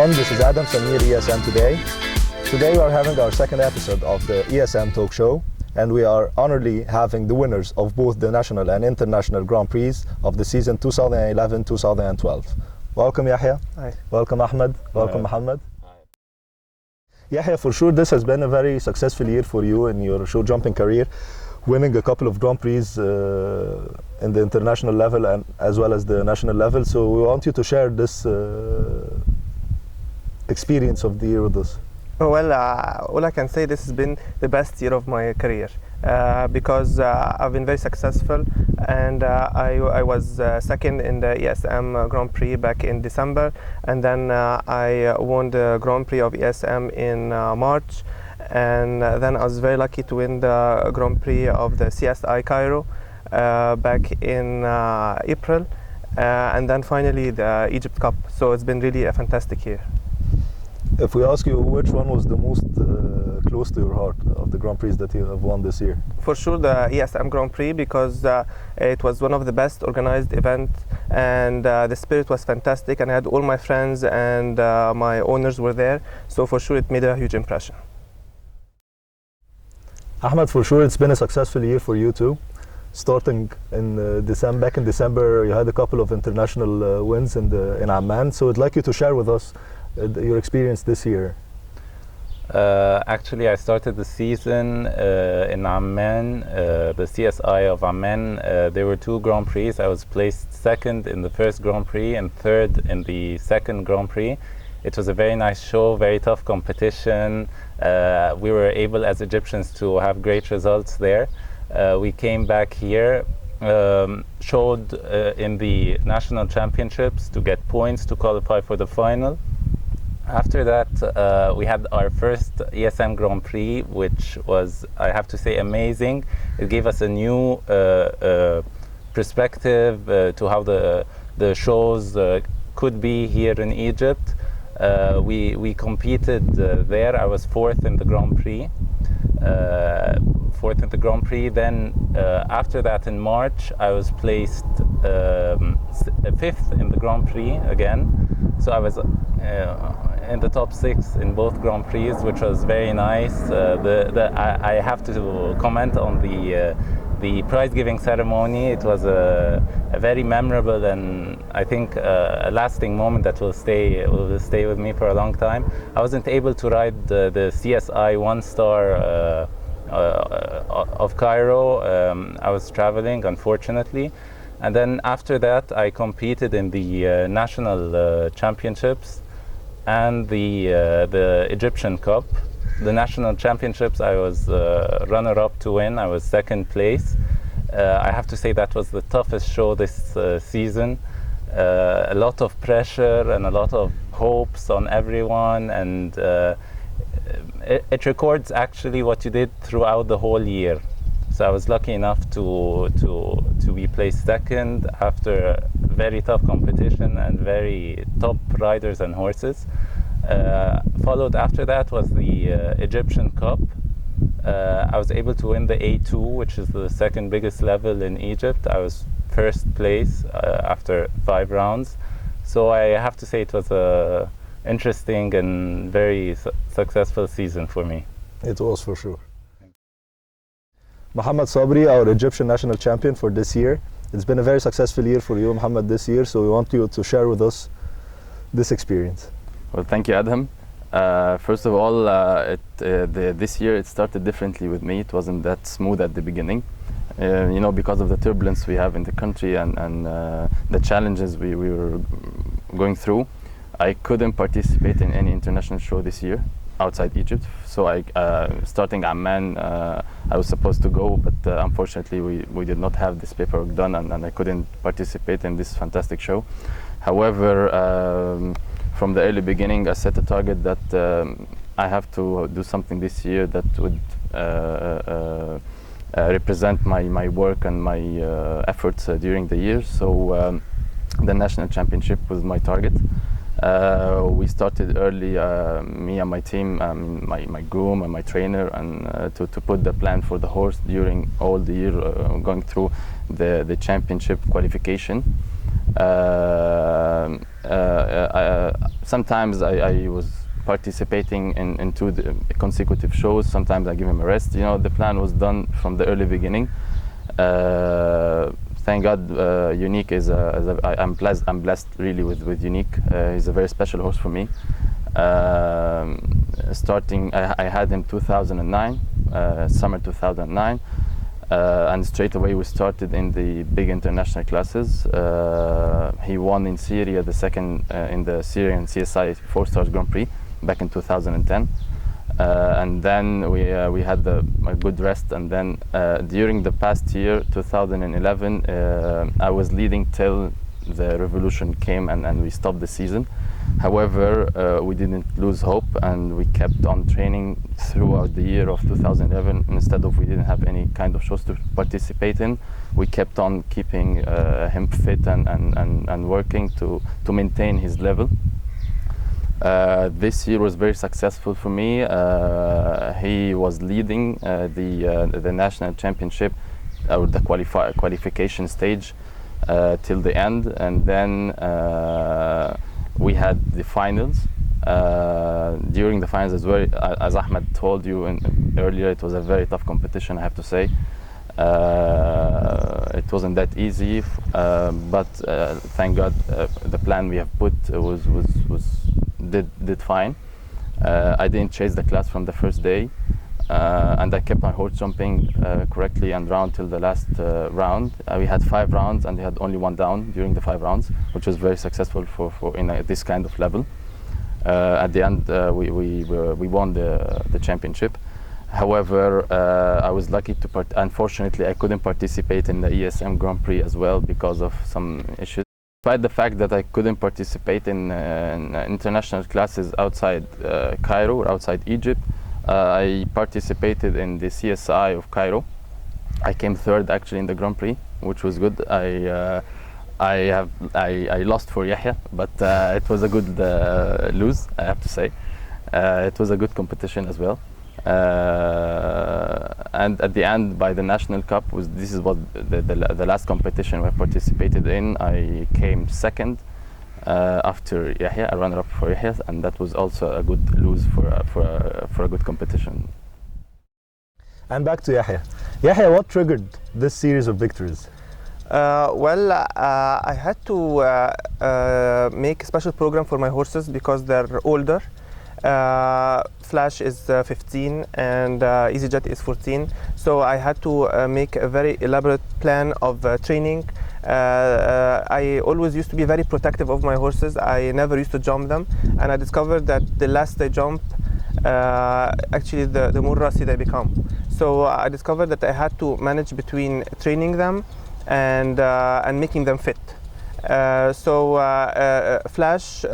everyone, this is Adham Samir, ESM Today. Today we are having our second episode of the ESM Talk Show, and we are honorably having the winners of both the national and international Grand Prix of the season 2011-2012. Welcome Yehia. Hi. Welcome Ahmed. Welcome Mohamed. Yehia, for sure this has been a very successful year for you in your show jumping career, winning a couple of Grand Prix in the international level and as well as the national level. So we want you to share this experience of the year with us. Well, all I can say, this has been the best year of my career because I've been very successful, and I was second in the ESM Grand Prix back in December, and then I won the Grand Prix of ESM in March, and then I was very lucky to win the Grand Prix of the CSI Cairo back in April, and then finally the Egypt Cup. So it's been really a fantastic year. If we ask you which one was the most close to your heart of the Grand Prix that you have won this year? For sure the ESM Grand Prix, because it was one of the best organized events, and the spirit was fantastic, and I had all my friends and my owners were there, so for sure it made a huge impression. Ahmed, for sure it's been a successful year for you too. Starting in December, back in December, you had a couple of international wins in Amman, so I'd like you to share with us your experience this year. Actually, I started the season in Amman, the CSI of Amman. There were two Grand Prix. I was placed second in the first Grand Prix and third in the second Grand Prix. It was a very nice show, very tough competition. We were able as Egyptians to have great results there. We came back here, showed in the national championships to get points to qualify for the final. After that, we had our first ESM Grand Prix, which was, I have to say, amazing. It gave us a new perspective to how the shows could be here in Egypt. We competed there. I was fourth in the Grand Prix. Then after that in March, I was placed fifth in the Grand Prix again. So I was in the top 6 in both Grand Prix, which was very nice. I have to comment on the prize giving ceremony. It was a very memorable and I think a lasting moment that will stay with me for a long time. I wasn't able to ride the CSI 1-star of Cairo. I was traveling, unfortunately. And then after that, I competed in the national championships and the Egyptian Cup. The national championships, I was runner-up to win. I was second place. I have to say that was the toughest show this season. A lot of pressure and a lot of hopes on everyone, and it records actually what you did throughout the whole year. So I was lucky enough to be placed second after very tough competition and very top riders and horses. Followed after that was the Egyptian Cup. I was able to win the A2, which is the second biggest level in Egypt. I was first place after 5 rounds. So I have to say it was a interesting and very successful season for me. It was, for sure. Mohamed Sabry, our Egyptian national champion for this year. It's been a very successful year for you, Mohamed, this year, so we want you to share with us this experience. Well, thank you, Adham. First of all, this year it started differently with me. It wasn't that smooth at the beginning, because of the turbulence we have in the country and the challenges we were going through. I couldn't participate in any international show this year outside Egypt. So starting Amman, I was supposed to go, but unfortunately we did not have this paperwork done, and I couldn't participate in this fantastic show. However, from the early beginning, I set a target that I have to do something this year that would represent my work and my efforts during the year. So the national championship was my target. We started early, me and my team, my groom and my trainer, and to put the plan for the horse during all the year, going through the championship qualification. Sometimes I was participating in 2 consecutive shows. Sometimes I give him a rest. You know, the plan was done from the early beginning. Thank God, Unique is I'm blessed really with Unique. He's a very special horse for me. Starting, I had him 2009, summer 2009, and straight away we started in the big international classes. He won in Syria the second in the Syrian CSI 4 Stars Grand Prix back in 2010. And then we had a good rest, and then during the past year 2011 I was leading till the revolution came and we stopped the season. However, we didn't lose hope, and we kept on training throughout the year of 2011. Instead of we didn't have any kind of shows to participate in, we kept on keeping him fit and working to maintain his level. This year was very successful for me. He was leading the national championship, or the qualification stage, till the end, and then we had the finals. During the finals as well, as Ahmed told you earlier, it was a very tough competition, I have to say. It wasn't that easy, but thank God the plan we have put did fine. I didn't chase the class from the first day, and I kept my horse jumping correctly and round till the last round. We had 5 rounds, and they had only 1 down during the 5 rounds, which was very successful for in this kind of level. At the end, we won the championship. However, I was lucky to unfortunately I couldn't participate in the ESM Grand Prix as well because of some issues. Despite the fact that I couldn't participate in international classes outside Cairo or outside Egypt, I participated in the CSI of Cairo. I came 3rd actually in the Grand Prix, which was good. I lost for Yehia, but it was a good lose, I have to say. It was a good competition as well. And at the end, by the National Cup, this is what the last competition we participated in. I came 2nd after Yehia, a runner-up for Yehia, and that was also a good lose for a good competition. And back to Yehia. Yehia, what triggered this series of victories? I had to make a special program for my horses because they're older. Flash is 15 and EasyJet is 14, so I had to make a very elaborate plan of training. I always used to be very protective of my horses. I never used to jump them, and I discovered that the less they jump, actually the more rusty they become. So I discovered that I had to manage between training them and making them fit. Flash,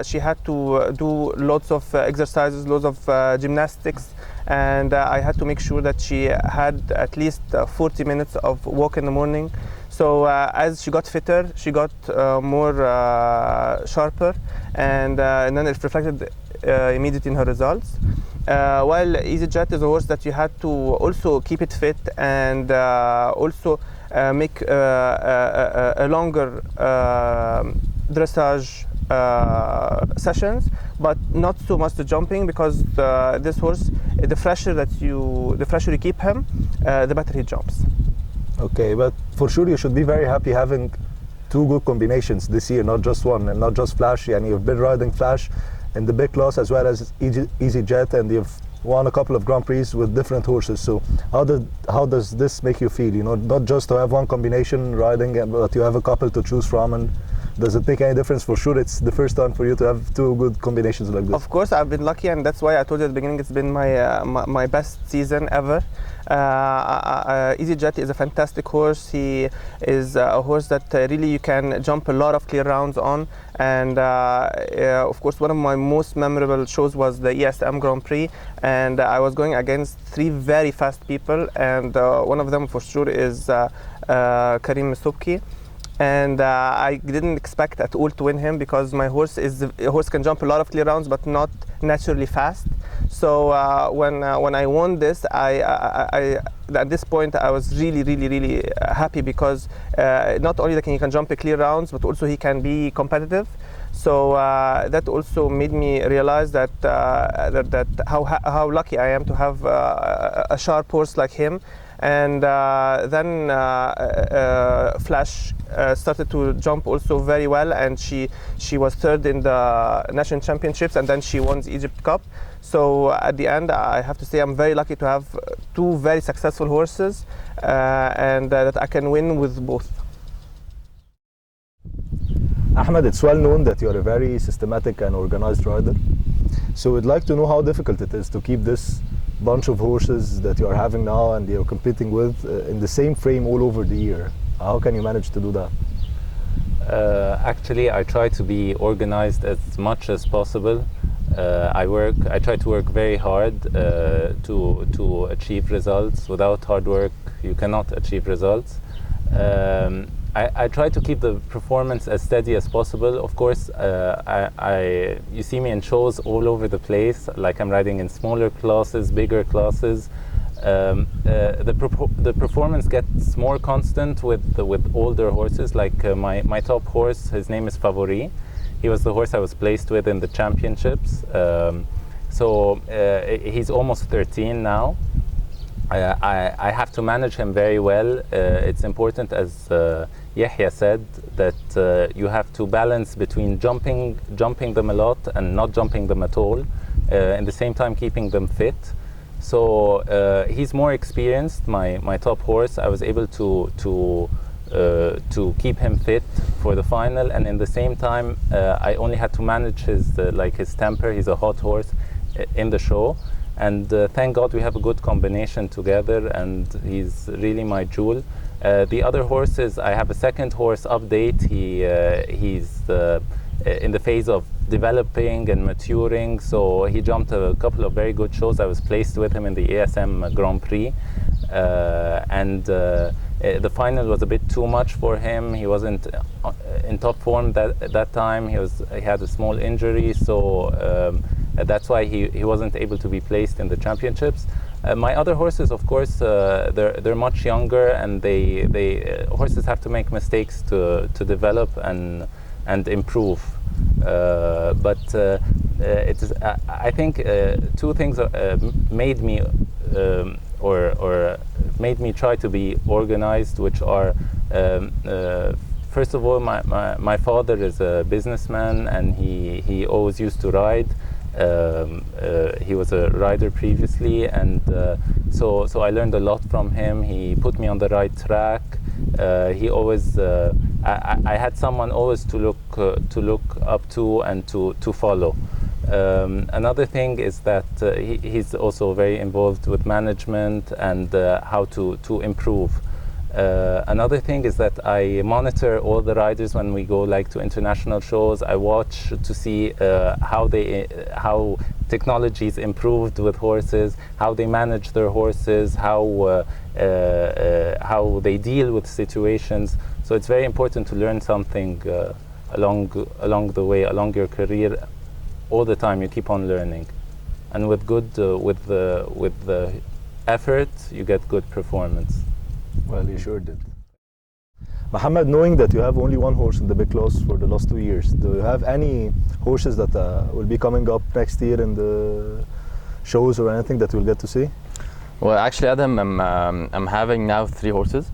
she had to do lots of exercises, lots of gymnastics, and I had to make sure that she had at least 40 minutes of walk in the morning. So as she got fitter, she got more sharper, and then it reflected immediately in her results. While EasyJet is a horse that you had to also keep it fit and also make a longer dressage sessions, but not so much the jumping, because this horse, the fresher you keep him, the better he jumps. Okay, but for sure you should be very happy having 2 good combinations this year, not just one, and not just Flash. And you've been riding Flash in the big class as well as EasyJet, and you've won a couple of Grand Prix with different horses. So how does this make you feel? You know, not just to have one combination riding, but you have a couple to choose from. And does it make any difference? For sure, it's the first time for you to have 2 good combinations like this. Of course, I've been lucky, and that's why I told you at the beginning it's been my best season ever. EasyJet is a fantastic horse. He is a horse that really you can jump a lot of clear rounds on, and of course one of my most memorable shows was the ESM Grand Prix, and I was going against 3 very fast people, and one of them for sure is Karim Sobki. and I didn't expect at all to win him because my horse can jump a lot of clear rounds but not naturally fast. So when I won this, I at this point I was really happy because not only that he can jump clear rounds, but also he can be competitive. So that also made me realize that how lucky I am to have a sharp horse like him. And then Flash started to jump also very well, and she was third in the national championships, and then she won the Egypt Cup. So at the end, I have to say I'm very lucky to have two very successful horses, and that I can win with both. Ahmed, it's well known that you're a very systematic and organized rider. So we'd like to know how difficult it is to keep this bunch of horses that you are having now and you're competing with in the same frame all over the year. How can you manage to do that? Actually, I try to be organized as much as possible. I try to work very hard to achieve results. Without hard work, you cannot achieve results. I try to keep the performance as steady as possible. Of course, you see me in shows all over the place, like I'm riding in smaller classes, bigger classes. The performance gets more constant with older horses. Like my top horse, his name is Favori. He was the horse I was placed with in the championships. So he's almost 13 now. I have to manage him very well. It's important, as Yehia said, that you have to balance between jumping them a lot and not jumping them at all, and the same time keeping them fit. So he's more experienced, my top horse. I was able to keep him fit for the final, and in the same time I only had to manage his temper. He's a hot horse in the show. And thank God we have a good combination together, and he's really my jewel. The other horses, I have a second horse update. He's in the phase of developing and maturing, so he jumped a couple of very good shows. I was placed with him in the ESM Grand Prix, and the final was a bit too much for him. He wasn't in top form at that time. He had a small injury, so that's why he wasn't able to be placed in the championships. My other horses, of course, they're much younger, and horses have to make mistakes to develop and improve. But I think two things made me made me try to be organized, which are first of all, my father is a businessman, and he always used to ride. He was a rider previously, and so I learned a lot from him. He put me on the right track. He always I had someone always to look up to and to follow. Another thing is that he's also very involved with management and how to improve. Another thing is that I monitor all the riders when we go to international shows. I watch to see how technology's improved with horses, how they manage their horses, how they deal with situations. So it's very important to learn something along the way, along your career. All the time you keep on learning, and with the effort you get good performance. Well, you sure did. Mohamed, knowing that you have only one horse in the big class for the last 2 years, do you have any horses that will be coming up next year in the shows or anything that we'll get to see? Well, actually, Adham, I'm having now 3 horses.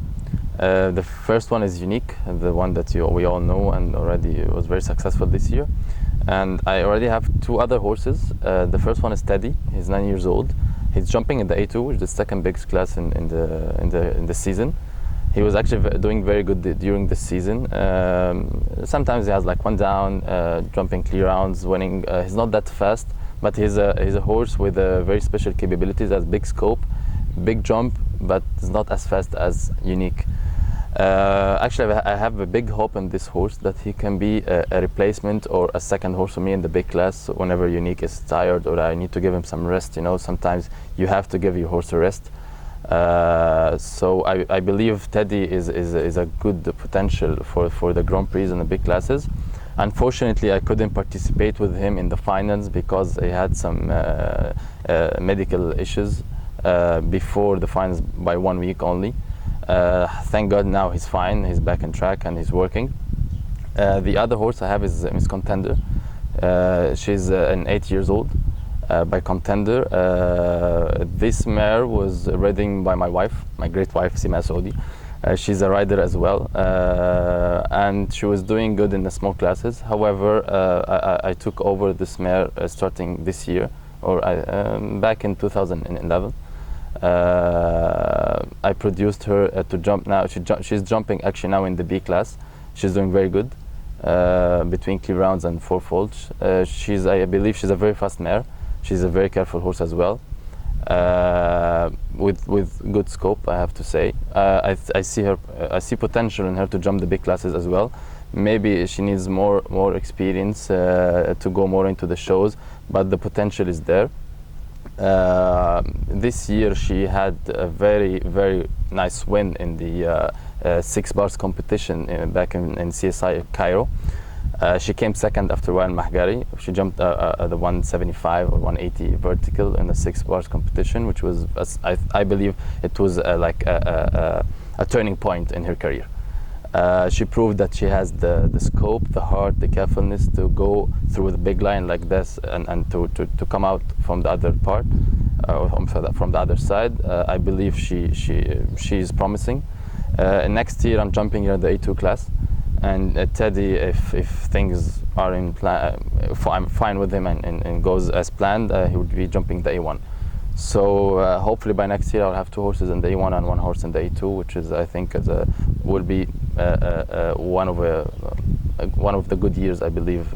The first one is Unique, the one that we all know and already was very successful this year. And I already have 2 other horses. The first one is Teddy. He's 9 years old. He's jumping in the A2, which is the second biggest class in the season. He was actually doing very good during the season. Sometimes he has one down, jumping clear rounds, winning. He's not that fast, but he's a horse with very special capabilities. Has big scope, big jump, but it's not as fast as Unique. Actually, I have a big hope in this horse that he can be a replacement or a second horse for me in the big class. So whenever Unique is tired or I need to give him some rest, sometimes you have to give your horse a rest. So I believe Teddy is a good potential for the Grand Prix in the big classes. Unfortunately, I couldn't participate with him in the finals because he had some medical issues before the finals by 1 week only. Thank God now he's fine, he's back on track and he's working. The other horse I have is Miss Contender. She's an 8 years old by Contender. This mare was ridden by my wife, my great wife, Sima Saudi. She's a rider as well, and she was doing good in the small classes. However, I took over this mare starting this year, or back in 2011. I produced her to jump now. She's jumping actually now in the B class. She's doing very good between clear rounds and four folds. I believe she's a very fast mare. She's a very careful horse as well. With good scope, I have to say. I see potential in her to jump the big classes as well. Maybe she needs more experience to go more into the shows, but the potential is there. This year she had a very nice win in the 6 bars competition back in CSI Cairo. She came second after Wael Mahgari. She jumped the 175 or 180 vertical in the 6 bars competition, which was, I believe, it was like a turning point in her career. She proved that she has the scope, the heart, the carefulness to go through the big line like this and to come out from the other part, from the other side. I believe she is promising. Next year I'm jumping here in the A2 class. And Teddy, if things are in plan, if I'm fine with him and goes as planned, he would be jumping the A1. So hopefully by next year I'll have 2 horses in the A1 and 1 horse in the A2, which is, I think, will be one of the good years, I believe,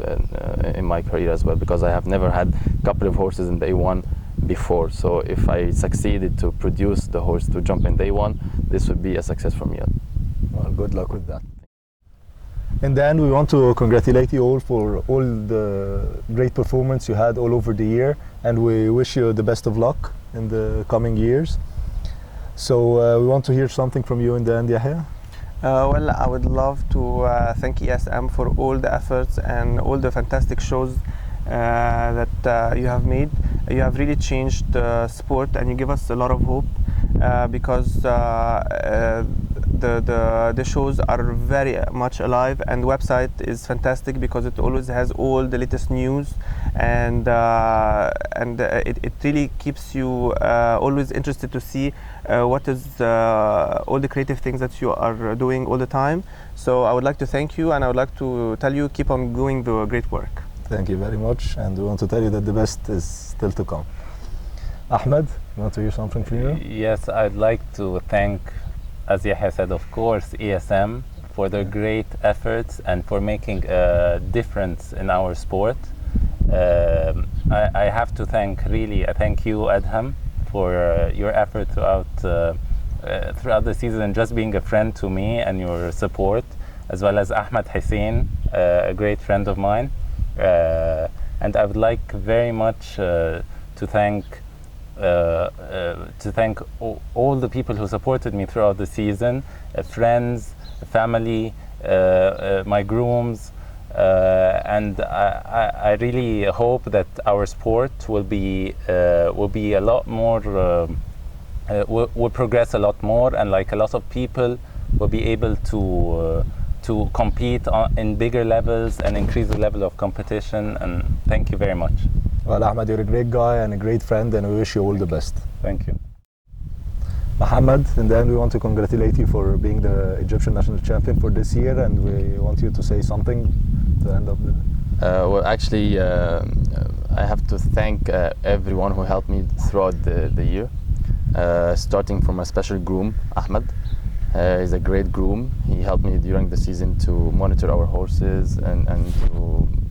in my career as well, because I have never had a couple of horses in the A1 before. So if I succeeded to produce the horse to jump in the A1, this would be a success for me. Well, good luck with that. In the end, we want to congratulate you all for all the great performance you had all over the year, and we wish you the best of luck in the coming years. So we want to hear something from you in the end, Yehia. Well, I would love to thank ESM for all the efforts and all the fantastic shows that you have made. You have really changed the sport, and you give us a lot of hope because the shows are very much alive, and the website is fantastic because it always has all the latest news, and it really keeps you always interested to see what is all the creative things that you are doing all the time. So I would like to thank you, and I would like to tell you keep on doing the great work. Thank you very much, and we want to tell you that the best is still to come. Ahmed, you want to hear something from you? Yes, I'd like to thank, as Yehia said, of course, ESM for their great efforts and for making a difference in our sport. I have to thank you, Adham, for your effort throughout the season and just being a friend to me and your support, as well as Ahmed Hussein, a great friend of mine. And I would like very much to thank all the people who supported me throughout the season, friends, family, my grooms, and I really hope that our sport will be a lot more, will progress a lot more, and like a lot of people will be able to compete in bigger levels and increase the level of competition. And thank you very much. Well, Ahmed, you're a great guy and a great friend, and we wish you all the best. Thank you. Mohamed, in the end, we want to congratulate you for being the Egyptian national champion for this year, and we want you to say something to end up the... Well, actually, I have to thank everyone who helped me throughout the year, starting from a special groom, Ahmed. He's a great groom. He helped me during the season to monitor our horses and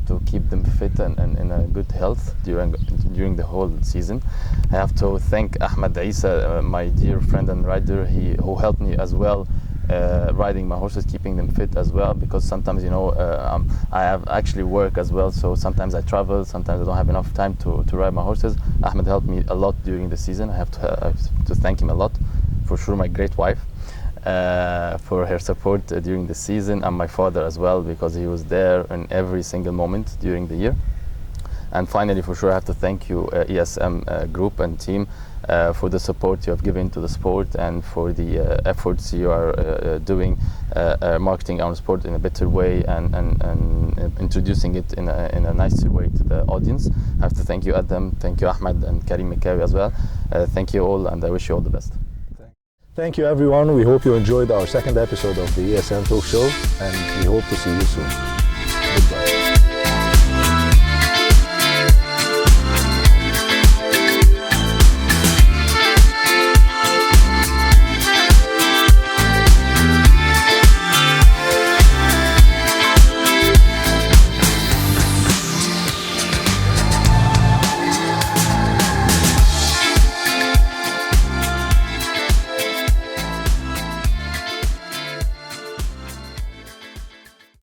to keep them fit and in a good health during the whole season. I have to thank Ahmed Isa, my dear friend and rider, who helped me as well riding my horses, keeping them fit as well, because sometimes, you know, I have actually work as well, so sometimes I travel, sometimes I don't have enough time to ride my horses. Ahmed helped me a lot during the season. I have to thank him a lot. for sure my great wife for her support during the season, and my father as well, because he was there in every single moment during the year. And finally, for sure, I have to thank you, ESM group and team, for the support you have given to the sport and for the efforts you are doing, marketing our sport in a better way and introducing it in a nicer way to the audience. I have to thank you, Adham, thank you, Ahmed, and Karim Mikawi as well. Thank you all, and I wish you all the best. Thank you, everyone. We hope you enjoyed our second episode of the ESM Talk Show, and we hope to see you soon.